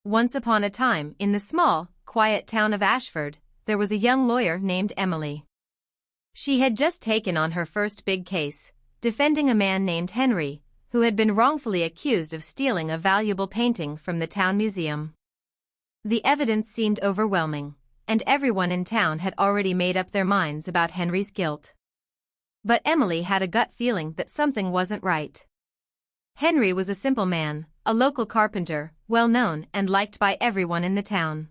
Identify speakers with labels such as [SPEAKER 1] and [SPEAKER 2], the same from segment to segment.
[SPEAKER 1] Once upon a time, in the small, quiet town of Ashford, there was a young lawyer named Emily. She had just taken on her first big case, defending a man named Henry, who had been wrongfully accused of stealing a valuable painting from the town museum. The evidence seemed overwhelming, and everyone in town had already made up their minds about Henry's guilt. But Emily had a gut feeling that something wasn't right. Henry was a simple man, a local carpenter, well known and liked by everyone in the town.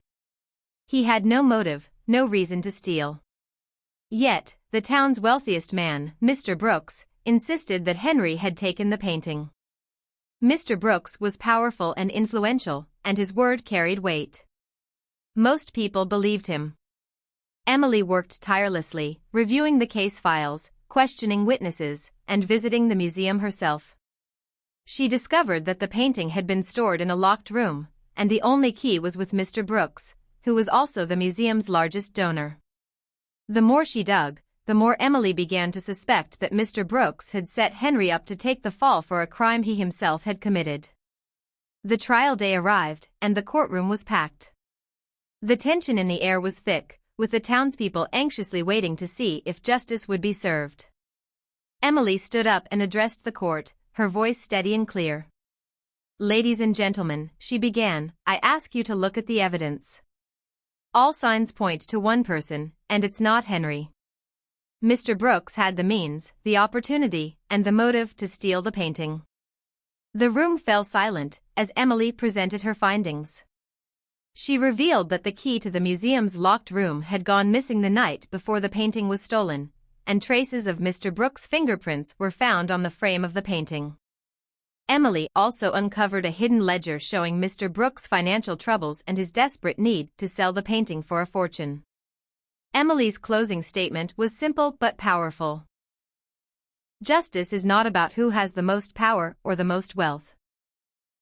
[SPEAKER 1] He had no motive, no reason to steal. Yet, the town's wealthiest man, Mr. Brooks, insisted that Henry had taken the painting. Mr. Brooks was powerful and influential, and his word carried weight. Most people believed him. Emily worked tirelessly, reviewing the case files, questioning witnesses, and visiting the museum herself. She discovered that the painting had been stored in a locked room, and the only key was with Mr. Brooks, who was also the museum's largest donor. The more she dug, the more Emily began to suspect that Mr. Brooks had set Henry up to take the fall for a crime he himself had committed. The trial day arrived, and the courtroom was packed. The tension in the air was thick, with the townspeople anxiously waiting to see if justice would be served. Emily stood up and addressed the court, her voice steady and clear. "Ladies and gentlemen," she began, "I ask you to look at the evidence. All signs point to one person, and it's not Henry. Mr. Brooks had the means, the opportunity, and the motive to steal the painting." The room fell silent as Emily presented her findings. She revealed that the key to the museum's locked room had gone missing the night before the painting was stolen, and traces of Mr. Brooks' fingerprints were found on the frame of the painting. Emily also uncovered a hidden ledger showing Mr. Brooks' financial troubles and his desperate need to sell the painting for a fortune. Emily's closing statement was simple but powerful. Justice is not about who has the most power or the most wealth.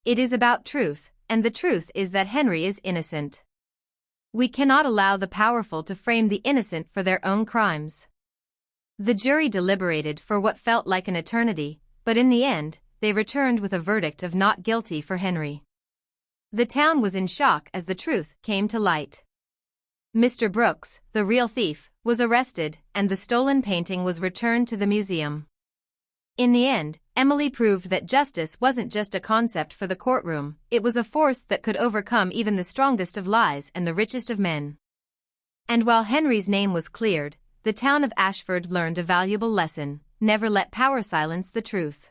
[SPEAKER 1] It is about truth, and the truth is that Henry is innocent. We cannot allow the powerful to frame the innocent for their own crimes. The jury deliberated for what felt like an eternity, but in the end, they returned with a verdict of not guilty for Henry. The town was in shock as the truth came to light. Mr. Brooks, the real thief, was arrested, and the stolen painting was returned to the museum. In the end, Emily proved that justice wasn't just a concept for the courtroom, it was a force that could overcome even the strongest of lies and the richest of men. And while Henry's name was cleared, the town of Ashford learned a valuable lesson: never let power silence the truth.